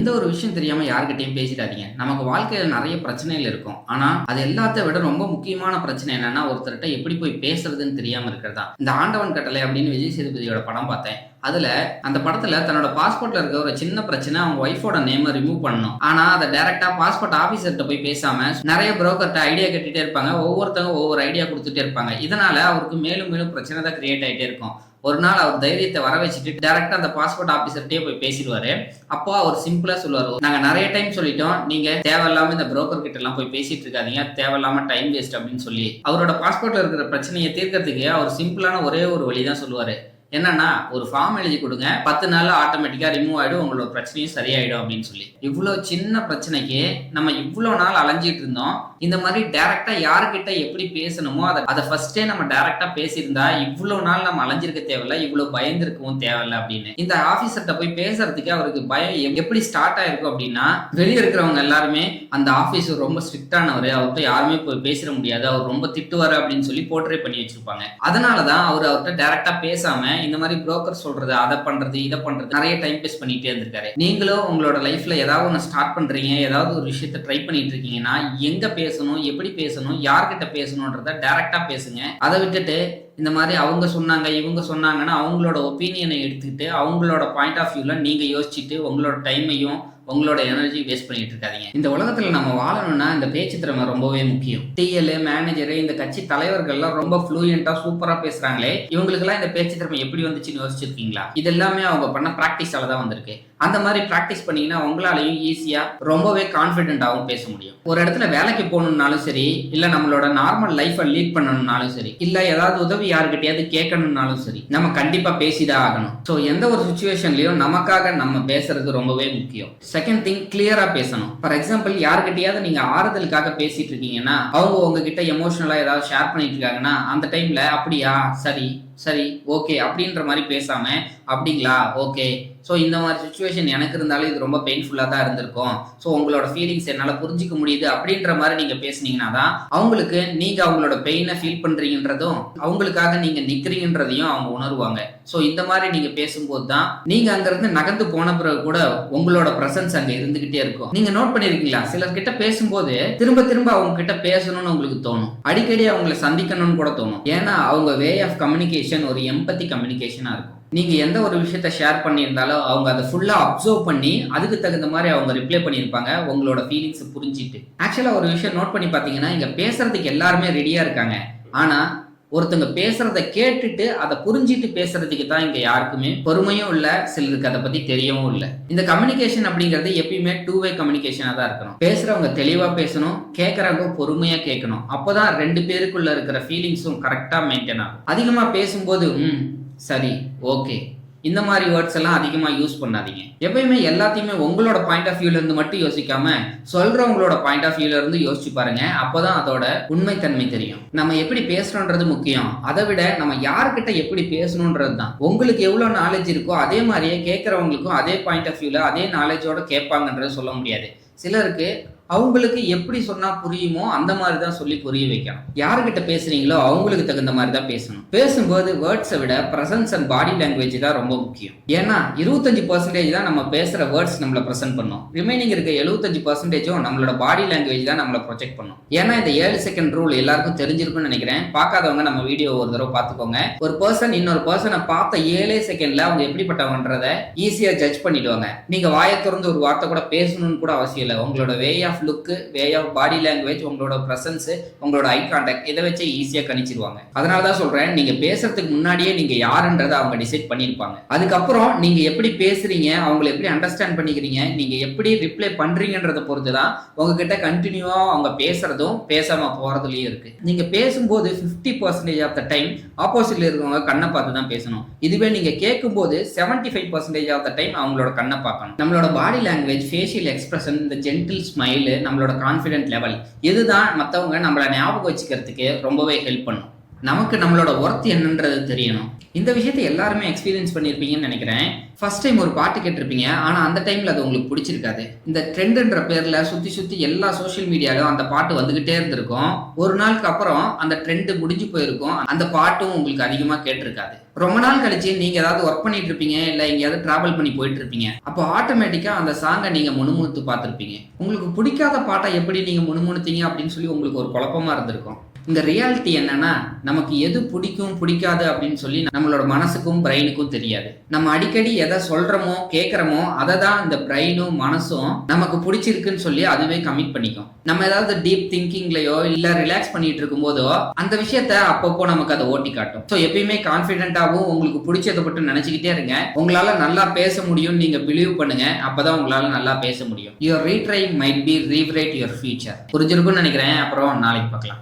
எந்த ஒரு விஷயம் தெரியாம யார்கிட்டயும் பேசிடாதீங்க. நமக்கு வாழ்க்கையில நெறைய பிரச்சனைகள் இருக்கும். ஆனா, அது எல்லாத்த விட ரொம்ப முக்கியமான பிரச்சனை என்னன்னா, ஒருத்தர்ட்ட எப்படி போய் பேசுறதுன்னு தெரியாம இருக்கிறது தான். இந்த ஆண்டவன் கட்டளை அப்படின்னு விஜய் சேதுபதியோட படம் பார்த்தேன். அதுல அந்த படத்துல தன்னோட பாஸ்போர்ட்ல இருக்க ஒரு சின்ன பிரச்சனை அவங்க ஒய்ஃபோட நேம ரிமூவ் பண்ணணும். ஆனா அத டைரக்டா பாஸ்போர்ட் ஆபீசர்ட்ட போய் பேசாம நிறைய புரோக்கர்ட்ட ஐடியா கேட்டுட்டே இருப்பாங்க. ஒவ்வொருத்தவங்க ஒவ்வொரு ஐடியா கொடுத்துட்டே இருப்பாங்க. இதனால அவருக்கு மேலும் மேலும் பிரச்சனை தான் கிரியேட் ஆயிட்டே இருக்கும். ஒரு நாள் அவர் தைரியத்தை வர வச்சுட்டு டைரக்டா அந்த பாஸ்போர்ட் ஆபீசர்ட்டே போய் பேசிடுவாரு. அப்போ அவர் சிம்பிளா சொல்லுவாரு, நாங்க நிறைய டைம் சொல்லிட்டோம், நீங்க தேவையில்லாம இந்த புரோக்கர் கிட்ட எல்லாம் போய் பேசிட்டு இருக்காதீங்க, தேவையில்லாம டைம் வேஸ்ட் அப்படின்னு சொல்லி அவரோட பாஸ்போர்ட்ல இருக்கிற பிரச்சனையை தீர்க்கறதுக்கு அவர் சிம்பிளான ஒரே ஒரு வழிதான் சொல்லுவாரு. என்னன்னா, ஒரு ஃபார்ம் எழுதி கொடுங்க, 10 நாள்ல ஆட்டோமேட்டிக்கா ரிமூவ் ஆயிடும், உங்களோட பிரச்சனையும் சரியாயிடும் அப்படின்னு சொல்லி. இவ்வளவு சின்ன பிரச்சனைக்கு நம்ம இவ்வளவு நாள் அலைஞ்சிட்டு இருந்தோம். இந்த மாதிரி டைரக்டா யாருக்கிட்ட எப்படி பேசணுமோ அதை ஃபர்ஸ்டே நம்ம டைரக்டா பேசியிருந்தா இவ்வளவு நாள் நம்ம அலைஞ்சிருக்க தேவையில்ல, இவ்வளவு பயந்துருக்கவும் தேவையில்ல அப்படின்னு. இந்த ஆபீசர்கிட்ட போய் பேசுறதுக்கு அவருக்கு பயம் எப்படி ஸ்டார்ட் ஆயிருக்கும் அப்படின்னா, வெளியே இருக்கிறவங்க எல்லாருமே அந்த ஆபீசர் ரொம்ப ஸ்ட்ரிக்டானவர், அவர்கிட்ட யாருமே போய் பேசிட முடியாது, அவர் ரொம்ப திட்டுவாரு அப்படின்னு சொல்லி போர்ட்ரே பண்ணி வச்சிருப்பாங்க. அதனாலதான் அவர்கிட்ட டைரக்டா பேசாம இந்த மாதிரி புரோக்கர் சொல்றது, அதை பண்றது, இதை பண்றது, நிறைய டைம் வேஸ்ட் பண்ணிட்டே இருந்திருக்காரு. நீங்களும் உங்களோட லைஃப்ல ஏதாவது ஒன்று ஸ்டார்ட் பண்றீங்க, ஏதாவது ஒரு விஷயத்த ட்ரை பண்ணிட்டு இருக்கீங்கன்னா, எங்க பேசணும், எப்படி பேசணும், யார்கிட்ட பேசணும்ன்றத டைரக்டா பேசுங்க. அதை விட்டுட்டு இந்த மாதிரி அவங்க சொன்னாங்க இவங்க சொன்னாங்கன்னா அவங்களோட ஒப்பீனியனை எடுத்துக்கிட்டு அவங்களோட பாயிண்ட் ஆஃப் வியூல நீங்க யோசிச்சுட்டு உங்களோட டைமையும் உங்களோட எனர்ஜி வேஸ்ட் பண்ணிட்டு இருக்காதீங்க. இந்த உலகத்துல நம்ம வாழணும்னா இந்த பேச்சு திறமை ரொம்பவே முக்கியம். டிஎல் மேனேஜர், இந்த கட்சி தலைவர்கள்லாம் ரொம்ப ஃப்ளூயண்டா சூப்பரா பேசுறாங்களே, இவங்களுக்கெல்லாம் இந்த பேச்சு திறமை எப்படி வந்துச்சுன்னு யோசிச்சிருக்கீங்களா? இது எல்லாமே அவங்க பண்ண பிராக்டிஸால தான் வந்திருக்கு. அந்த மாதிரி பிராக்டிஸ் பண்ணீங்கன்னா உங்களாலையும் ஈஸியா ரொம்பவே கான்ஃபிடென்ட்டாகவும் பேச முடியும். ஒரு இடத்துல வேலைக்கு போகணும்னாலும் சரி, இல்ல நம்மளோட நார்மல் லைஃபை லீட் பண்ணணும்னாலும் சரி, இல்ல ஏதாவது உதவி யாருக்கிட்டையாவது கேட்கணும்னாலும் சரி, நம்ம கண்டிப்பா பேசிதான் ஆகணும். ஸோ எந்த ஒரு சுச்சுவேஷன்லயும் நமக்காக நம்ம பேசுறது ரொம்பவே முக்கியம். செகண்ட் திங், கிளியரா பேசணும். ஃபார் எக்ஸாம்பிள், யாருக்கிட்டையாவது நீங்க ஆறுதலுக்காக பேசிட்டு இருக்கீங்கன்னா, அவங்க உங்ககிட்ட எமோஷனலா ஏதாவது ஷேர் பண்ணிட்டு இருக்காங்கன்னா, அந்த டைம்ல அப்படியா, சரி சரி ஓகே அப்படின்ற மாதிரி பேசாம, அப்படிங்களா, ஓகே, ஸோ இந்த மாதிரி சுச்சுவேஷன் எனக்கு இருந்தாலும் இது ரொம்ப பெயின்ஃபுல்லாக தான் இருந்திருக்கும், ஸோ உங்களோட ஃபீலிங்ஸ் என்னால் புரிஞ்சிக்க முடியுது அப்படின்ற மாதிரி நீங்கள் பேசுனீங்கன்னா தான் அவங்களுக்கு நீங்கள் அவங்களோட பெயினை ஃபீல் பண்ணுறீங்கன்றதும் அவங்களுக்காக நீங்கள் நிற்கிறீங்கன்றதையும் அவங்க உணர்வாங்க. ஸோ இந்த மாதிரி நீங்கள் பேசும்போது தான் நீங்கள் அங்கேருந்து நகர்ந்து போன பிறகு கூட உங்களோட ப்ரெசன்ஸ் அங்கே இருந்துகிட்டே இருக்கும். நீங்கள் நோட் பண்ணியிருக்கீங்களா, சிலர்கிட்ட பேசும்போது திரும்ப திரும்ப அவங்க கிட்ட பேசணும்னு உங்களுக்கு தோணும், அடிக்கடி அவங்கள சந்திக்கணும்னு கூட தோணும். ஏன்னா அவங்க வே ஆஃப் கம்யூனிகேஷன் ஒரு எம்பத்தி கம்யூனிகேஷனா இருக்கும். நீங்க எந்த ஒரு விஷயத்த ஷேர் பண்ணியிருந்தாலும் அவங்க அதை ஃபுல்லா அப்சர்வ் பண்ணி அதுக்கு தகுந்த மாதிரி அவங்க ரிப்ளை பண்ணியிருப்பாங்க, உங்களோட ஃபீலிங்ஸ் புரிஞ்சிட்டு. ஆக்சுவலா ஒரு விஷயம் நோட் பண்ணி பாத்தீங்கன்னா, இங்க பேசுறதுக்கு எல்லாருமே ரெடியா இருக்காங்க. ஆனா ஒருத்தங்க பேசுறத கேட்டுட்டு அதை புரிஞ்சிட்டு பேசுறதுக்கு தான் இங்க யாருக்குமே பொறுமையும் இல்ல, சிலருக்கு அதை பத்தி தெரியவும் இல்லை. இந்த கம்யூனிகேஷன் அப்படிங்கிறது எப்பயுமே 2-வே கம்யூனிகேஷனா தான் இருக்கணும். பேசுறவங்க தெளிவா பேசணும், கேட்கறவங்க பொறுமையா கேட்கணும். அப்போதான் 2 பேருக்குள்ள இருக்கிற ஃபீலிங்ஸும் கரெக்டா மெயின்டைன் ஆகும். அதிகமா பேசும்போது சரி ஓகே இந்த மாதிரி வேர்ட்ஸ் எல்லாம் அதிகமா யூஸ் பண்ணாதீங்க. எப்பயுமே எல்லாத்தையுமே உங்களோட பாயிண்ட் ஆஃப் வியூல இருந்து மட்டும் யோசிக்காம சொல்றவங்களோட பாயிண்ட் ஆஃப் வியூல இருந்து யோசிச்சு பாருங்க. அப்பதான் அதோட உண்மைத்தன்மை தெரியும். நம்ம எப்படி பேசணும்ன்றது முக்கியம், அதை விட நம்ம யாருக்கிட்ட எப்படி பேசணும்ன்றது தான். உங்களுக்கு எவ்வளவு நாலேஜ் இருக்கோ அதே மாதிரியே கேட்கறவங்களுக்கும் அதே பாயிண்ட் ஆஃப் வியூல அதே நாலேஜோட கேட்பாங்கன்றது சொல்ல முடியாது. சிலருக்கு அவங்களுக்கு எப்படி சொன்னா புரியுமோ அந்த மாதிரி தான் சொல்லி புரிய வைக்கணும். யாருக்கிட்ட பேசுறீங்களோ அவங்களுக்கு தகுந்த மாதிரி தான் பேசணும். பேசும்போது வேர்ட்ஸை விட பிரசன்ஸ் அண்ட் பாடி லாங்குவேஜ் தான் ரொம்ப முக்கியம். ஏன்னா 25% தான் நம்ம பேசுற வேர்ட்ஸ் நம்மளை பிரசன்ட் பண்ணும். ரிமைனிங் இருக்க 75% நம்மளோட பாடி லாங்குவேஜ் தான் நம்மளை ப்ரொஜெக்ட் பண்ணும். ஏன்னா இந்த 7 செகண்ட் ரூல் எல்லாருக்கும் தெரிஞ்சிருக்கும்னு நினைக்கிறேன். பார்க்காதவங்க நம்ம வீடியோ ஒரு தடவை பார்த்துக்கோங்க. ஒரு பர்சன் இன்னொரு பர்சனை பார்த்த 7 செகண்ட்ல அவங்க எப்படிப்பட்டவன்றதை ஈஸியா ஜட்ஜ் பண்ணிடுவாங்க. நீங்க வாயை திறந்து ஒரு வார்த்தை கூட பேசணும்னு கூட அவசியம் இல்லை. உங்களோட way of look, way of body language, உங்களோட பிரசன்ஸ், உங்களோட ஐ கான்டாக்ட், இதை வச்சு ஈஸியா கணிச்சிருவாங்க. அதனால தான் சொல்றேன், நீங்க பேசுறதுக்கு முன்னாடியே நீங்க யாருன்றதை அவங்க டிசைட் பண்ணிருப்பாங்க. அதுக்கப்புறம் நீங்க எப்படி பேசுறீங்க, அவங்களை எப்படி அண்டர்ஸ்டாண்ட் பண்ணிக்கிறீங்க, நீங்க எப்படி ரிப்ளை பண்றீங்கன்றதை பொறுத்து தான் உங்ககிட்ட கண்டினியூவா அவங்க பேசுறதும் பேசாம போறதுலயும் இருக்கு. நீங்க பேசும்போது 50% ஆஃப் த டைம் ஆப்போசிட்ல இருக்கவங்க கண்ணை பார்த்து தான் பேசணும். இதுவே நீங்க கேட்கும்போது 75% ஆஃப் த டைம் அவங்களோட கண்ணை பார்க்கணும். நம்மளோட பாடி லாங்குவேஜ், ஃபேஷியல் எக்ஸ்பிரஷன், இந்த ஜென்டில் ஸ்மைல், நம்மளோட கான்ஃபிடென்ட் லெவல், இதுதான் மற்றவங்க நம்மளை ஞாபகம் வச்சுக்கிறதுக்கு ரொம்பவே ஹெல்ப் பண்ணும். நமக்கு நம்மளோட ஒர்த் என்னன்றது தெரியணும். இந்த விஷயத்தை எல்லாருமே எக்ஸ்பீரியன்ஸ் பண்ணியிருப்பீங்கன்னு நினைக்கிறேன். ஃபர்ஸ்ட் டைம் ஒரு பாட்டு கேட்டிருப்பீங்க, ஆனால் அந்த டைமில் அது உங்களுக்கு பிடிச்சிருக்காது. இந்த ட்ரெண்டுன்ற பேரில் சுற்றி சுற்றி எல்லா சோஷியல் மீடியாலும் அந்த பாட்டு வந்துக்கிட்டே இருந்திருக்கும். ஒரு நாளுக்கு அப்புறம் அந்த ட்ரெண்டு முடிஞ்சு போயிருக்கும், அந்த பாட்டும் உங்களுக்கு அதிகமாக கேட்டிருக்காது. ரொம்ப நாள் கழிச்சு நீங்கள் ஏதாவது ஒர்க் பண்ணிட்டு இருப்பீங்க, இல்லை எங்கேயாவது ட்ராவல் பண்ணி போயிட்டு இருப்பீங்க. அப்போ ஆட்டோமேட்டிக்காக அந்த சாங்கை நீங்கள் முணுமுணுத்து பார்த்துருப்பீங்க. உங்களுக்கு பிடிக்காத பாட்டை எப்படி நீங்கள் முணுமுணுத்தீங்க அப்படின்னு சொல்லி உங்களுக்கு ஒரு குழப்பமாக இருந்திருக்கும். இந்த ரியாலிட்டி என்னன்னா, நமக்கு எது பிடிக்கும் பிடிக்காது அப்படின்னு சொல்லி நம்மளோட மனசுக்கும் பிரெயினுக்கும் தெரியாது. நம்ம அடிக்கடி எதை சொல்றோமோ கேட்கறோமோ அதை தான் இந்த பிரெயினும் மனசும் நமக்கு பிடிச்சிருக்குன்னு சொல்லி அதுவே கமிட் பண்ணிக்கும். நம்ம ஏதாவது டீப் திங்கிங்லயோ இல்ல ரிலாக்ஸ் பண்ணிட்டு இருக்கும் போதோ அந்த விஷயத்த அப்பப்போ நமக்கு அதை ஓட்டி காட்டும். ஸோ எப்பயுமே கான்பிடென்டாவும் உங்களுக்கு பிடிச்சதை மட்டும் நினைச்சுக்கிட்டே இருங்க. உங்களால நல்லா பேச முடியும் நீங்க பிலீவ் பண்ணுங்க. அப்பதான் உங்களால நல்லா பேச முடியும். Your retry might be rewrite your future. புரிஞ்சிருக்கும்னு நினைக்கிறேன். அப்புறம் நாளைக்கு பார்க்கலாம்.